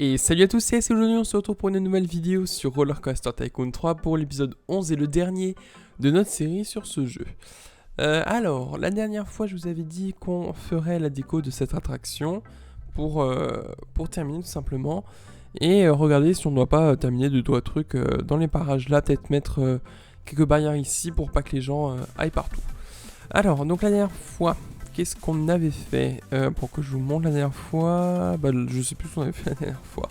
Et salut à tous, et aujourd'hui on se retrouve pour une nouvelle vidéo sur Roller Coaster Tycoon 3 pour l'épisode 11 et le dernier de notre série sur ce jeu. Alors, la dernière fois je vous avais dit qu'on ferait la déco de cette attraction pour terminer tout simplement. Et regarder si on ne doit pas terminer de doigts trucs dans les parages là, peut-être mettre quelques barrières ici pour pas que les gens aillent partout. Alors, donc la dernière fois, qu'est-ce qu'on avait fait pour que je vous montre la dernière fois? Bah, je sais plus ce qu'on avait fait la dernière fois.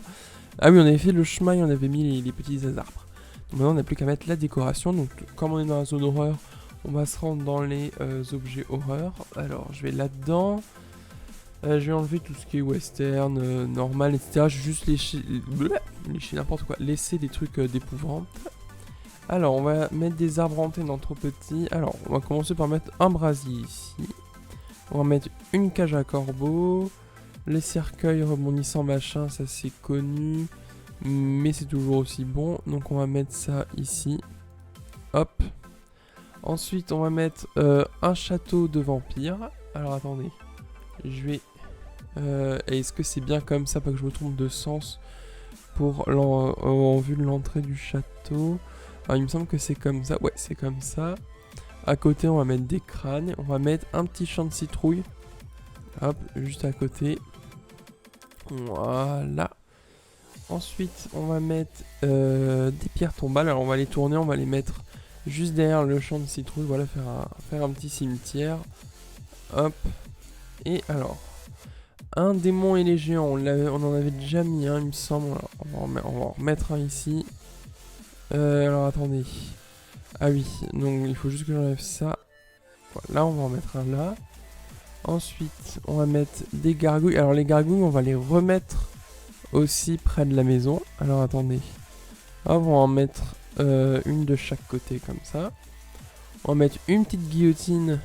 Ah oui, on avait fait le chemin et on avait mis les petits arbres. Donc maintenant, on n'a plus qu'à mettre la décoration. Donc, comme on est dans la zone horreur, on va se rendre dans les objets horreur. Alors, je vais là-dedans. Je vais enlever tout ce qui est western, normal, etc. Je vais juste lécher n'importe quoi. Laisser des trucs d'épouvante. Alors, on va mettre des arbres antennes trop petits. Alors, on va commencer par mettre un brasier ici. On va mettre une cage à corbeaux. Les cercueils rebondissants machin, ça c'est connu. Mais c'est toujours aussi bon. Donc, on va mettre ça ici. Hop. Ensuite, on va mettre un château de vampires. Alors, attendez. Je vais... Est-ce que c'est bien comme ça, pas que je me trompe de sens pour en vue de l'entrée du château? Alors, il me semble que c'est comme ça. Ouais, c'est comme ça. À côté, on va mettre des crânes. On va mettre un petit champ de citrouille. Hop, juste à côté. Voilà. Ensuite, on va mettre des pierres tombales. Alors, on va les tourner. On va les mettre juste derrière le champ de citrouille. Voilà, faire un petit cimetière. Hop. Et alors, un démon et les géants. On en avait déjà mis un, il me semble. Alors, on va en remettre un ici. Alors, attendez. Ah oui, donc il faut juste que j'enlève ça. Voilà, on va en mettre un là. Ensuite, on va mettre des gargouilles. Alors les gargouilles, on va les remettre aussi près de la maison. Alors attendez. Hop, on va en mettre une de chaque côté comme ça. On va mettre une petite guillotine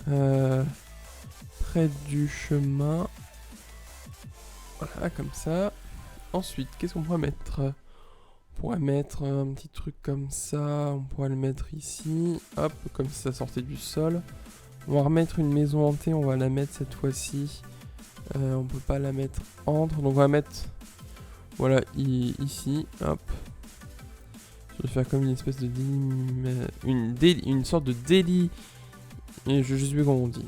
près du chemin. Voilà, comme ça. Ensuite, qu'est-ce qu'on pourrait mettre? On pourrait mettre un petit truc comme ça, on pourrait le mettre ici, hop, comme si ça sortait du sol. On va remettre une maison hantée, on va la mettre cette fois-ci. On peut pas la mettre entre, donc on va mettre, voilà, ici, hop. Je vais faire comme une espèce de une sorte de délit, et je sais plus comment on dit,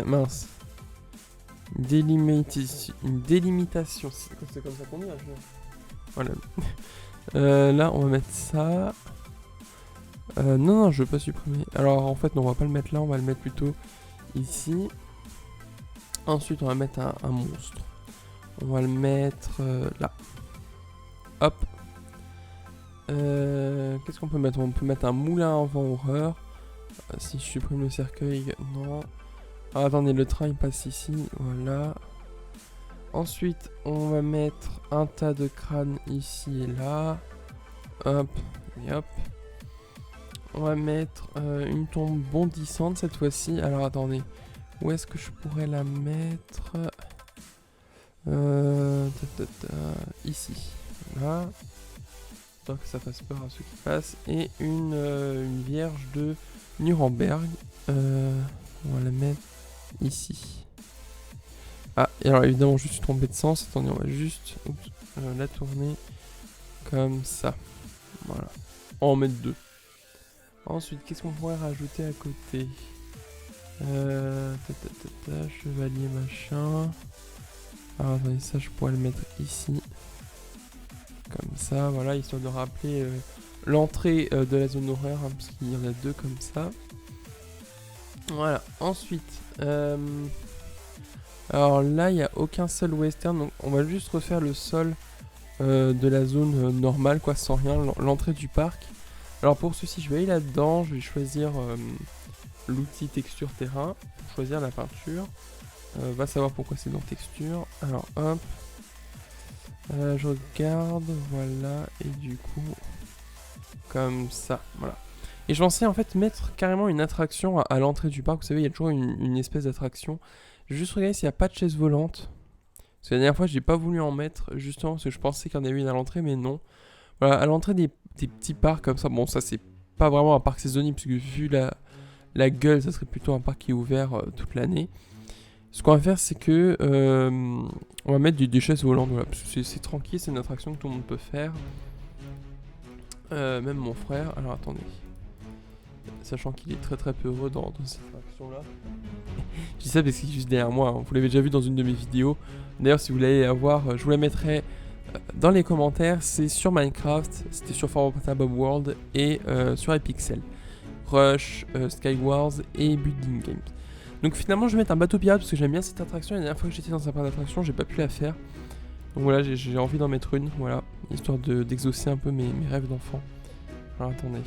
mince. Une délimitation, c'est comme ça qu'on dit, hein, voilà. Là, on va mettre ça. Non, je veux pas supprimer. Alors, en fait, non, on va pas le mettre là, on va le mettre plutôt ici. Ensuite, on va mettre un monstre. On va le mettre là. Hop. Qu'est-ce qu'on peut mettre? On peut mettre un moulin à vent horreur. Si je supprime le cercueil, non. Ah, attendez, le train il passe ici. Voilà. Ensuite, on va mettre un tas de crânes ici et là. Hop, et hop. On va mettre une tombe bondissante cette fois-ci. Alors attendez, où est-ce que je pourrais la mettre? Ici. Là. Tant que ça fasse peur à ceux qui passent. Et une vierge de Nuremberg. On va la mettre ici. Ah, et alors évidemment, je suis trompé de sens. Attendez, on va juste la tourner comme ça. Voilà. On va en mettre deux. Ensuite, qu'est-ce qu'on pourrait rajouter à côté? Chevalier machin. Alors attendez, ça je pourrais le mettre ici. Comme ça, voilà, histoire de rappeler l'entrée de la zone horreur, hein, parce qu'il y en a deux comme ça. Voilà, ensuite... alors là, il n'y a aucun sol western, donc on va juste refaire le sol de la zone normale, quoi, sans rien, l'entrée du parc. Alors pour ceci, je vais aller là-dedans, je vais choisir l'outil texture terrain, pour choisir la peinture. Va savoir pourquoi c'est dans texture. Alors hop, je regarde, voilà, et du coup, comme ça, voilà. Et je pensais en fait mettre carrément une attraction à l'entrée du parc, vous savez, il y a toujours une espèce d'attraction. Je vais juste regarder s'il n'y a pas de chaise volante. Parce que la dernière fois, j'ai pas voulu en mettre, justement, parce que je pensais qu'il y en avait une à l'entrée, mais non. Voilà, à l'entrée des petits parcs comme ça, bon, ça c'est pas vraiment un parc saisonnier, puisque vu la gueule, ça serait plutôt un parc qui est ouvert toute l'année. Ce qu'on va faire, c'est que on va mettre des chaises volantes, voilà, parce que c'est tranquille, c'est une attraction que tout le monde peut faire. Même mon frère. Alors attendez. Sachant qu'il est très très peu heureux dans cette attraction-là. Je dis ça parce qu'il est juste derrière moi, hein. Vous l'avez déjà vu dans une de mes vidéos. D'ailleurs, si vous voulez la voir, je vous la mettrai dans les commentaires. C'est sur Minecraft, c'était sur Fortnite Bob World et sur Epixel. Rush, Skywars et Building Games. Donc finalement je vais mettre un bateau pirate parce que j'aime bien cette attraction. La dernière fois que j'étais dans un parc d'attraction, j'ai pas pu la faire. Donc voilà, j'ai envie d'en mettre une, voilà, histoire d'exaucer un peu mes rêves d'enfant. Alors attendez.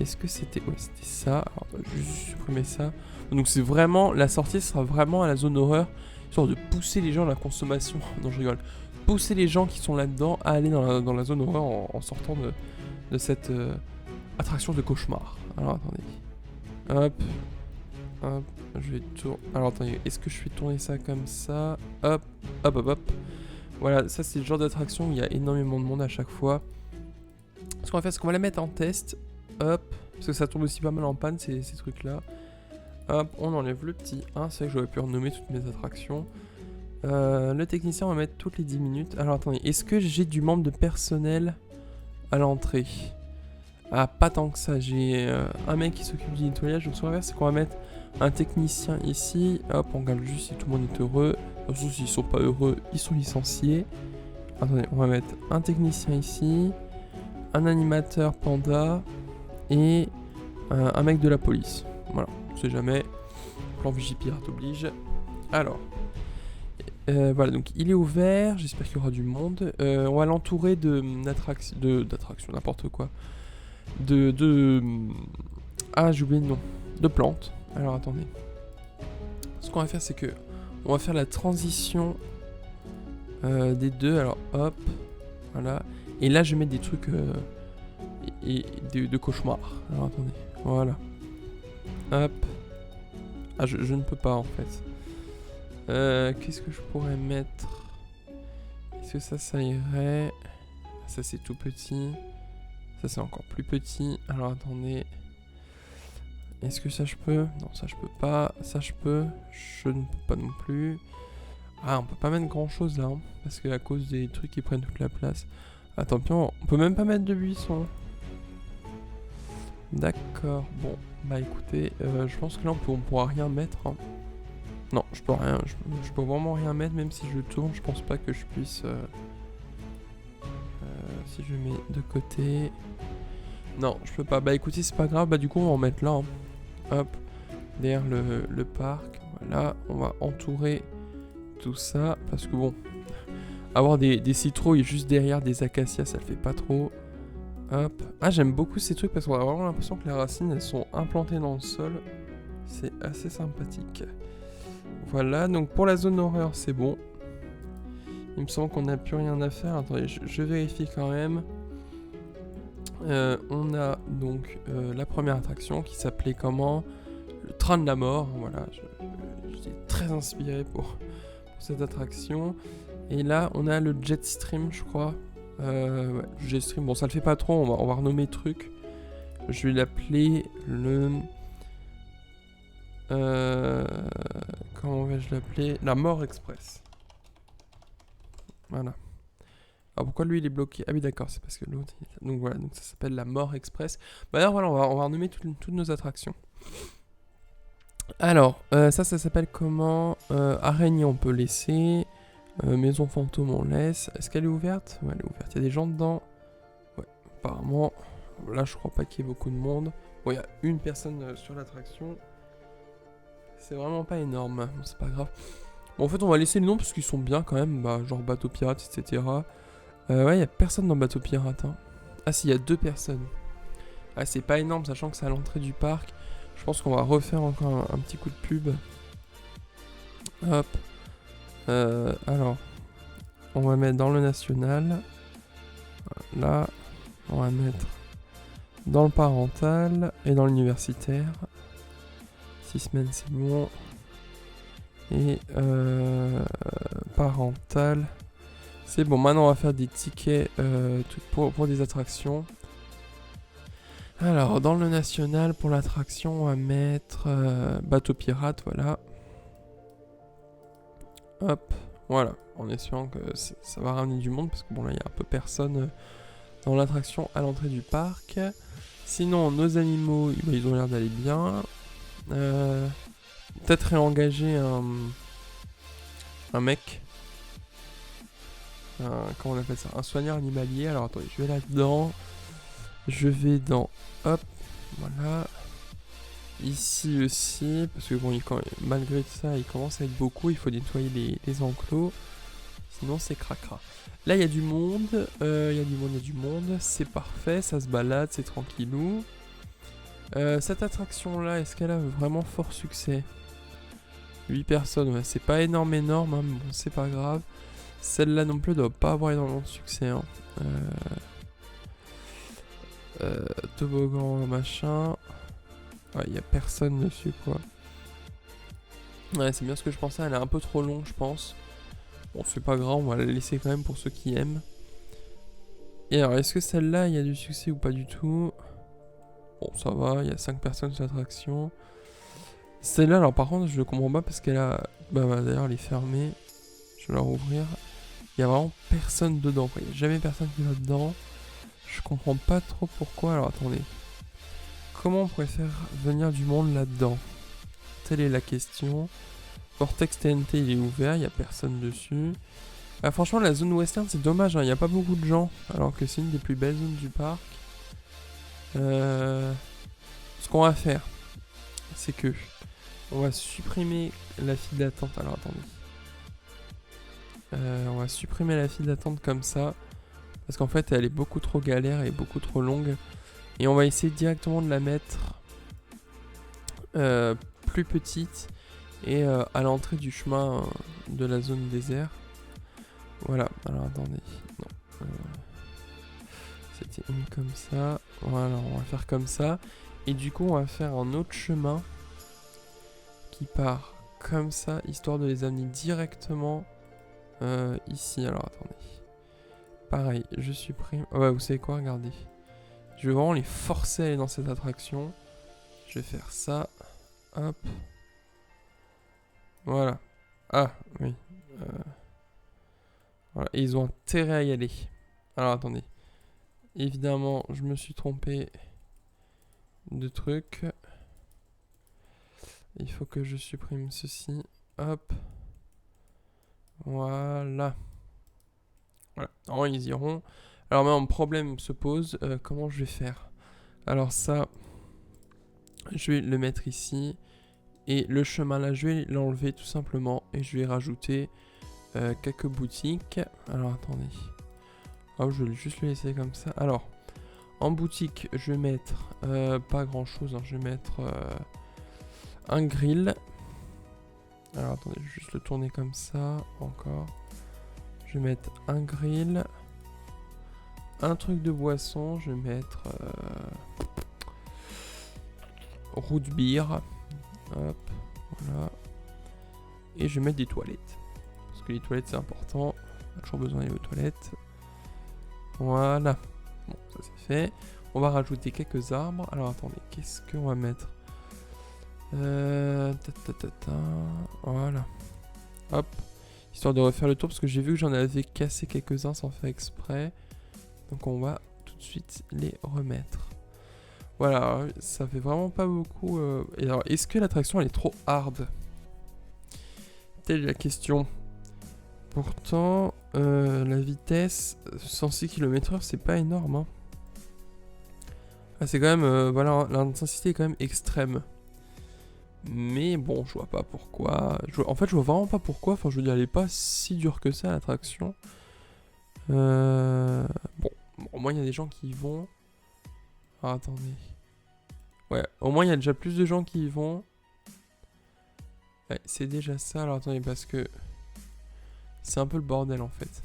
Est-ce que c'était... Ouais, c'était ça. Alors on va juste supprimer ça. Donc c'est vraiment... La sortie sera vraiment à la zone horreur, histoire de pousser les gens à la consommation. Non, je rigole. Pousser les gens qui sont là-dedans à aller dans la zone horreur en sortant de cette attraction de cauchemar. Alors attendez. Hop. Hop, je vais tourner. Alors attendez, est-ce que je fais tourner ça comme ça? Hop, hop, hop, hop. Voilà, ça c'est le genre d'attraction où il y a énormément de monde à chaque fois. Ce qu'on va faire, c'est qu'on va la mettre en test. Hop, parce que ça tombe aussi pas mal en panne ces trucs-là. Hop, on enlève le petit 1. C'est vrai que j'aurais pu renommer toutes mes attractions. Le technicien, on va mettre toutes les 10 minutes. Alors attendez, est-ce que j'ai du membre de personnel à l'entrée? Ah, pas tant que ça. J'ai un mec qui s'occupe du nettoyage. Donc ce qu'on va faire, c'est qu'on va mettre un technicien ici. Hop, on regarde juste si tout le monde est heureux. Surtout s'ils sont pas heureux, ils sont licenciés. Attendez, on va mettre un technicien ici, un animateur panda et un mec de la police. Voilà, on sait jamais. Plan Vigipirate oblige. Alors, voilà, donc il est ouvert. J'espère qu'il y aura du monde. On va l'entourer d'attractions, n'importe quoi. Ah, j'ai oublié le nom. De plantes. Alors attendez. Ce qu'on va faire, c'est que on va faire la transition des deux. Alors hop, voilà. Et là, je vais mettre des trucs de cauchemar. Alors attendez, voilà. Hop. Ah, je ne peux pas en fait. Qu'est-ce que je pourrais mettre? Est-ce que ça irait? Ça c'est tout petit. Ça c'est encore plus petit. Alors attendez. Est-ce que ça je peux? Non, ça je peux pas. Ça je peux. Je ne peux pas non plus. Ah, on peut pas mettre grand chose là. Hein, parce que à cause des trucs qui prennent toute la place. Ah, tant pis, on peut même pas mettre de buisson. D'accord. Bon, bah écoutez, je pense que là on pourra rien mettre. Hein. Non, je peux rien. Je peux vraiment rien mettre, même si je tourne. Je pense pas que je puisse. Si je mets de côté. Non, je peux pas. Bah écoutez, c'est pas grave. Bah du coup, on va en mettre là. Hein. Hop, derrière le parc. Voilà, on va entourer tout ça. Parce que bon, avoir des citrouilles juste derrière des acacias, ça le fait pas trop. Hop. Ah, j'aime beaucoup ces trucs parce qu'on a vraiment l'impression que les racines, elles sont implantées dans le sol. C'est assez sympathique. Voilà, donc pour la zone horreur, c'est bon. Il me semble qu'on n'a plus rien à faire. Attendez, je vérifie quand même. On a donc la première attraction qui s'appelait comment? Le train de la mort. Voilà, j'étais très inspiré pour cette attraction. Et là, on a le Jetstream, je crois. Ouais, Jetstream. Bon, ça le fait pas trop. On va renommer le truc. Je vais l'appeler le... comment vais-je l'appeler? La Mort Express. Voilà. Alors pourquoi lui il est bloqué? Ah oui d'accord, c'est parce que l'autre... Donc voilà, donc ça s'appelle la Mort Express. Bah alors voilà, on va renommer toutes nos attractions. Alors, ça s'appelle comment? Araignée on peut laisser. Maison fantôme on laisse. Est-ce qu'elle est ouverte? Ouais, elle est ouverte. Il y a des gens dedans. Ouais, apparemment. Là je crois pas qu'il y ait beaucoup de monde. Bon, il y a une personne sur l'attraction. C'est vraiment pas énorme. Bon, c'est pas grave. Bon, en fait on va laisser les noms parce qu'ils sont bien quand même. Bah, genre bateau pirate, etc. Ouais, il a personne dans le bateau pirate. Hein. Ah si, il y a 2 personnes. Ah, c'est pas énorme, sachant que c'est à l'entrée du parc. Je pense qu'on va refaire encore un petit coup de pub. Hop. Alors, on va mettre dans le national. Là, on va mettre dans le parental et dans l'universitaire. 6 semaines, c'est bon. Et parental. C'est bon, maintenant on va faire des tickets pour des attractions. Alors, dans le national, pour l'attraction, on va mettre bateau pirate, voilà. Hop, voilà, en espérant que ça va ramener du monde, parce que bon là il y a un peu personne dans l'attraction à l'entrée du parc. Sinon, nos animaux, ils ont l'air d'aller bien. Peut-être réengager un mec. Comment on appelle ça? Un soigneur animalier. Alors attendez, je vais là-dedans. Je vais dans... Hop, voilà. Ici aussi, parce que bon, malgré tout ça, il commence à être beaucoup. Il faut nettoyer les enclos. Sinon, c'est cracra. Là, il y a du monde. Il y a du monde. C'est parfait, ça se balade, c'est tranquillou. Cette attraction-là, est-ce qu'elle a vraiment fort succès? 8 personnes, ouais, c'est pas énorme, hein, mais bon, c'est pas grave. Celle-là non plus doit pas avoir énormément de succès. Hein. Toboggan, machin. Ouais, y a personne dessus, quoi. Ouais, c'est bien ce que je pensais, elle est un peu trop longue, je pense. Bon, c'est pas grave, on va la laisser quand même pour ceux qui aiment. Et alors, est-ce que celle-là, il y a du succès ou pas du tout? Bon, ça va, il y a 5 personnes sur l'attraction. Celle-là, alors par contre, je ne comprends pas parce qu'elle a... Bah, d'ailleurs, elle est fermée. Je vais la rouvrir. Il y a vraiment personne dedans, quoi. Il n'y a jamais personne qui va dedans. Je comprends pas trop pourquoi. Alors, attendez. Comment on pourrait faire venir du monde là-dedans? Telle est la question. Vortex TNT, il est ouvert, il n'y a personne dessus. Ah, franchement, la zone western, c'est dommage, hein, il n'y a pas beaucoup de gens. Alors que c'est une des plus belles zones du parc. Ce qu'on va faire, c'est que on va supprimer la file d'attente. Alors attendez. On va supprimer la file d'attente comme ça. Parce qu'en fait, elle est beaucoup trop galère et beaucoup trop longue. Et on va essayer directement de la mettre plus petite. Et à l'entrée du chemin de la zone désert. Voilà. Alors attendez. Non. C'était une comme ça. Voilà, on va faire comme ça. Et du coup, on va faire un autre chemin qui part comme ça, histoire de les amener directement ici. Alors attendez. Pareil, je supprime. Oh, ouais, vous savez quoi, regardez. Je vais vraiment les forcer à aller dans cette attraction. Je vais faire ça. Hop. Voilà. Ah, oui. Voilà. Et ils ont intérêt à y aller. Alors attendez. Évidemment, je me suis trompé de truc. Il faut que je supprime ceci. Hop. Voilà. Voilà. Alors, ils iront. Alors maintenant, problème se pose. Comment je vais faire? Alors ça, je vais le mettre ici. Et le chemin là, je vais l'enlever tout simplement. Et je vais rajouter quelques boutiques. Alors attendez. Oh, je vais juste le laisser comme ça. Alors, en boutique, je vais mettre pas grand chose. Hein. Je vais mettre un grill. Alors attendez, je vais juste le tourner comme ça. Encore. Je vais mettre un grill. Un truc de boisson. Je vais mettre root beer. Hop, voilà. Et je vais mettre des toilettes. Parce que les toilettes c'est important. On a toujours besoin d'aller aux toilettes. Voilà. Bon, ça c'est fait. On va rajouter quelques arbres. Alors attendez, qu'est-ce qu'on va mettre? Voilà. Hop. Histoire de refaire le tour parce que j'ai vu que j'en avais cassé quelques-uns sans faire exprès. Donc on va tout de suite les remettre. Voilà, ça fait vraiment pas beaucoup. Et alors, est-ce que l'attraction elle est trop hard? Telle est la question. Pourtant, la vitesse 106 km/h, c'est pas énorme. Hein. Ah, c'est quand même. Voilà, l'intensité est quand même extrême. Mais bon, je vois pas pourquoi. En fait, je vois vraiment pas pourquoi. Enfin, je veux dire, elle est pas si dure que ça, l'attraction. Bon, au moins, il y a des gens qui y vont. Ah, attendez. Ouais, au moins, il y a déjà plus de gens qui y vont. Ouais, c'est déjà ça. Alors, attendez, parce que c'est un peu le bordel, en fait.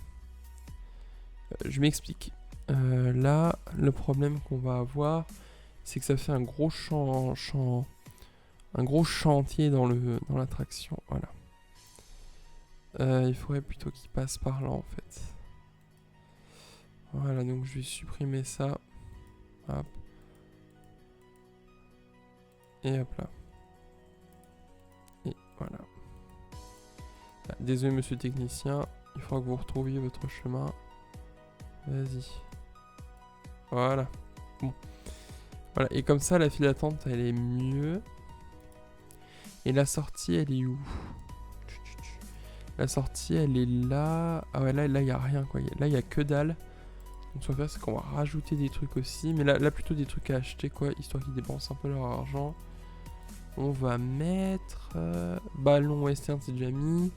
Je m'explique. Là, le problème qu'on va avoir, c'est que ça fait un gros un gros chantier dans l'attraction. Voilà. Il faudrait plutôt qu'il passe par là en fait. Voilà, donc je vais supprimer ça. Hop. Et hop là. Et voilà. Ah, désolé monsieur le technicien, il faudra que vous retrouviez votre chemin. Vas-y. Voilà. Bon. Voilà, et comme ça la file d'attente elle est mieux. Et la sortie elle est où? La sortie elle est là. Ah ouais, là il n'y a rien quoi. Là il n'y a que dalle. Donc ce qu'on va faire c'est qu'on va rajouter des trucs aussi. Mais là plutôt des trucs à acheter quoi. Histoire qu'ils dépensent un peu leur argent. On va mettre... ballon western c'est déjà mis.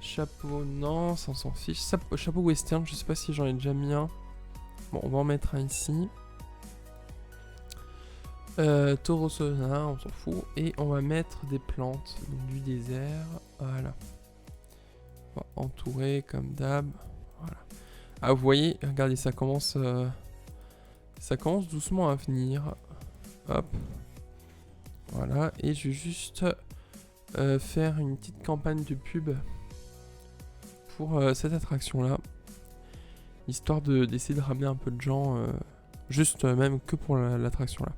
Chapeau non, ça on s'en fiche. Chapeau western, je sais pas si j'en ai déjà mis un. Bon, on va en mettre un ici. Taureau sauna, on s'en fout. Et on va mettre des plantes, donc du désert. Voilà. On va entourer comme d'hab. Voilà. Ah, vous voyez, regardez, ça commence doucement à venir. Hop. Voilà. Et je vais juste faire une petite campagne de pub pour cette attraction-là. Histoire d'essayer de ramener un peu de gens, juste même que pour l'attraction là.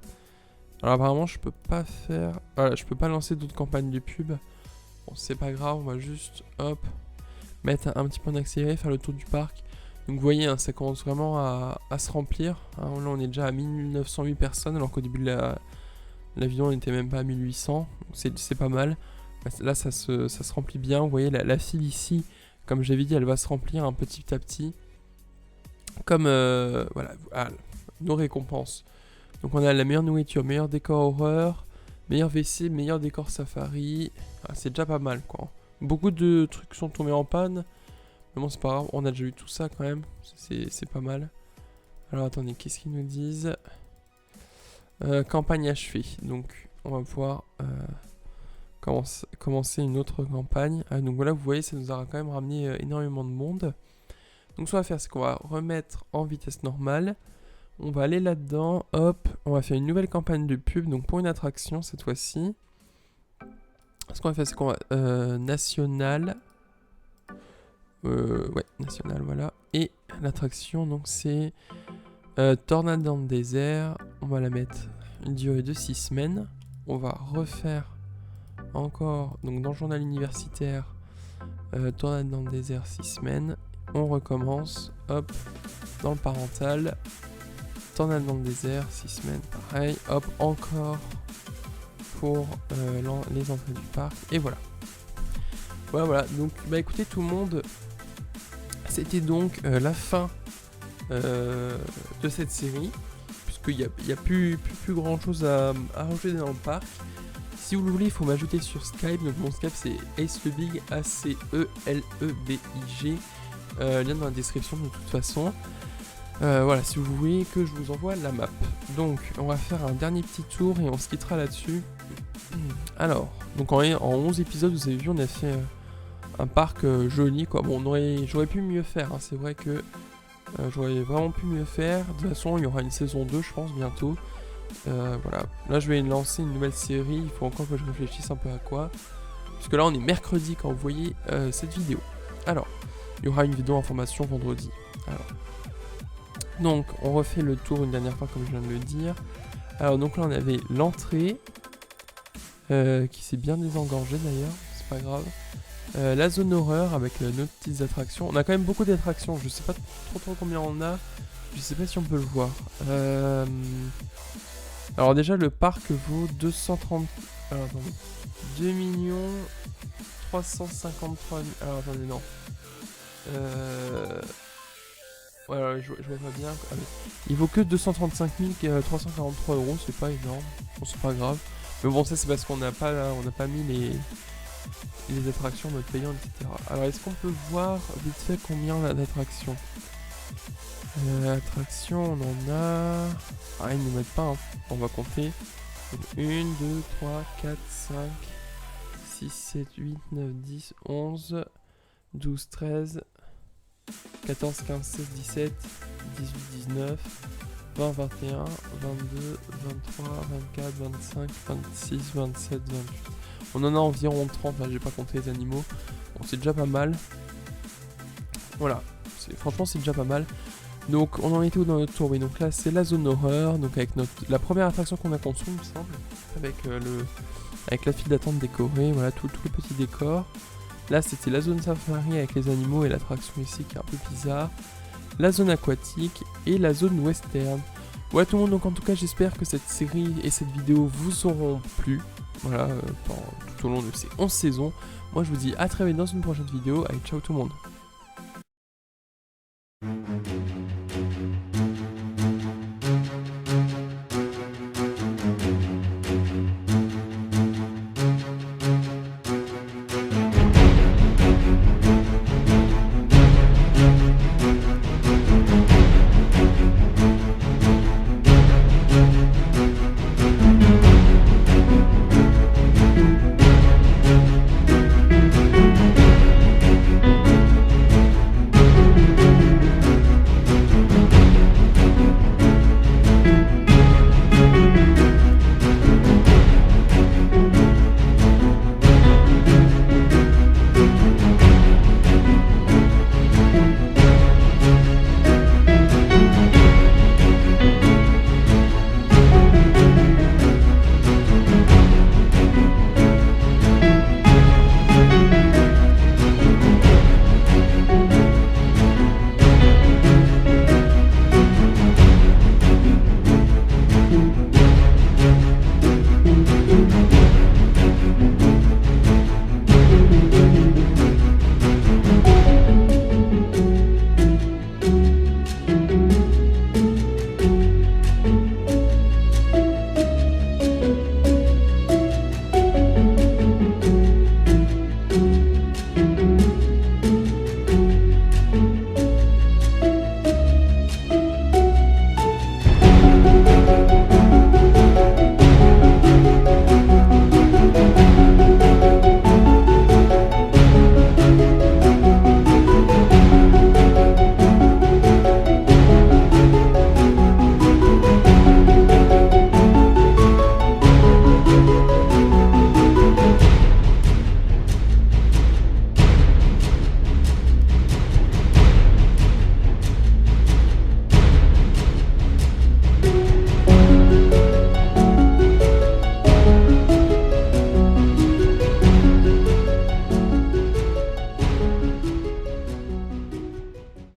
Alors apparemment je peux pas faire... Voilà, je peux pas lancer d'autres campagnes de pub. Bon c'est pas grave, on va juste, hop, mettre un petit peu en accéléré, faire le tour du parc. Donc vous voyez, hein, ça commence vraiment à se remplir. Hein, là on est déjà à 1908 personnes, alors qu'au début de la vidéo on n'était même pas à 1800. C'est pas mal. Là ça se remplit bien, vous voyez la file ici, comme j'avais dit, elle va se remplir un petit à petit. Comme, voilà, nos récompenses. Donc on a la meilleure nourriture, meilleur décor horreur, meilleur WC, meilleur décor safari. Ah, c'est déjà pas mal quoi. Beaucoup de trucs sont tombés en panne. Mais bon c'est pas grave, on a déjà eu tout ça quand même. C'est pas mal. Alors attendez, qu'est-ce qu'ils nous disent? Campagne achevée. Donc on va pouvoir commencer une autre campagne. Donc voilà, vous voyez, ça nous aura quand même ramené énormément de monde. Donc ce qu'on va faire, c'est qu'on va remettre en vitesse normale. On va aller là-dedans, hop, on va faire une nouvelle campagne de pub, donc pour une attraction cette fois-ci. Ce qu'on va faire, c'est qu'on va... national. Ouais, national, voilà. Et l'attraction, donc c'est... Tornade dans le désert. On va la mettre une durée de 6 semaines. On va refaire encore, donc dans le journal universitaire, Tornade dans le désert 6 semaines. On recommence, hop, dans le parental. Tornade dans le désert, 6 semaines, pareil. Hop, encore pour les entrées du parc. Et voilà. Voilà. Donc, bah écoutez tout le monde, c'était donc la fin de cette série. Puisqu'il n'y a plus grand chose à rajouter dans le parc. Si vous le voulez, il faut m'ajouter sur Skype. Donc mon Skype c'est AceLebig, ACELEBIG. Lien dans la description de toute façon. Voilà, si vous voulez que je vous envoie la map. Donc, on va faire un dernier petit tour et on se quittera là-dessus. Alors, donc en 11 épisodes, vous avez vu, on a fait un parc joli, quoi. Bon, j'aurais pu mieux faire, hein. C'est vrai que j'aurais vraiment pu mieux faire. De toute façon, il y aura une saison 2, je pense, bientôt. Voilà, là, je vais lancer une nouvelle série. Il faut encore que je réfléchisse un peu à quoi. Parce que là, on est mercredi quand vous voyez cette vidéo. Alors, il y aura une vidéo information vendredi. Alors... Donc on refait le tour une dernière fois comme je viens de le dire. Alors donc là on avait l'entrée qui s'est bien désengorgée d'ailleurs, c'est pas grave. La zone horreur avec nos petites attractions. On a quand même beaucoup d'attractions, je sais pas trop combien on a. Je sais pas si on peut le voir. Alors déjà le parc vaut 230... Alors attendez. 2 353 000... Alors attendez non. Ouais, je vois pas bien. Ah, il vaut que 235 343 €, c'est pas énorme. Bon, c'est pas grave. Mais bon, ça c'est parce qu'on n'a pas mis les attractions en mode payant, etc. Alors, est-ce qu'on peut voir vite fait combien on a d'attractions? Attractions, on en a... Ah, ils ne nous mettent pas, hein. On va compter. 1, 2, 3, 4, 5, 6, 7, 8, 9, 10, 11, 12, 13... 14, 15, 16, 17, 18, 19, 20, 21, 22, 23, 24, 25, 26, 27, 28. On en a environ 30, hein, j'ai pas compté les animaux. Bon, c'est déjà pas mal. Voilà, franchement c'est déjà pas mal. Donc on en était où dans notre tour? Oui, donc là c'est la zone horreur, donc avec la première attraction qu'on a construite, il me semble, avec la file d'attente décorée, voilà, tout le petit décor. Là, c'était la zone safari avec les animaux et l'attraction ici qui est un peu bizarre. La zone aquatique et la zone western. Ouais tout le monde, donc en tout cas j'espère que cette série et cette vidéo vous auront plu. Voilà, tout au long de ces 11 saisons. Moi je vous dis à très vite dans une prochaine vidéo. Allez, ciao tout le monde.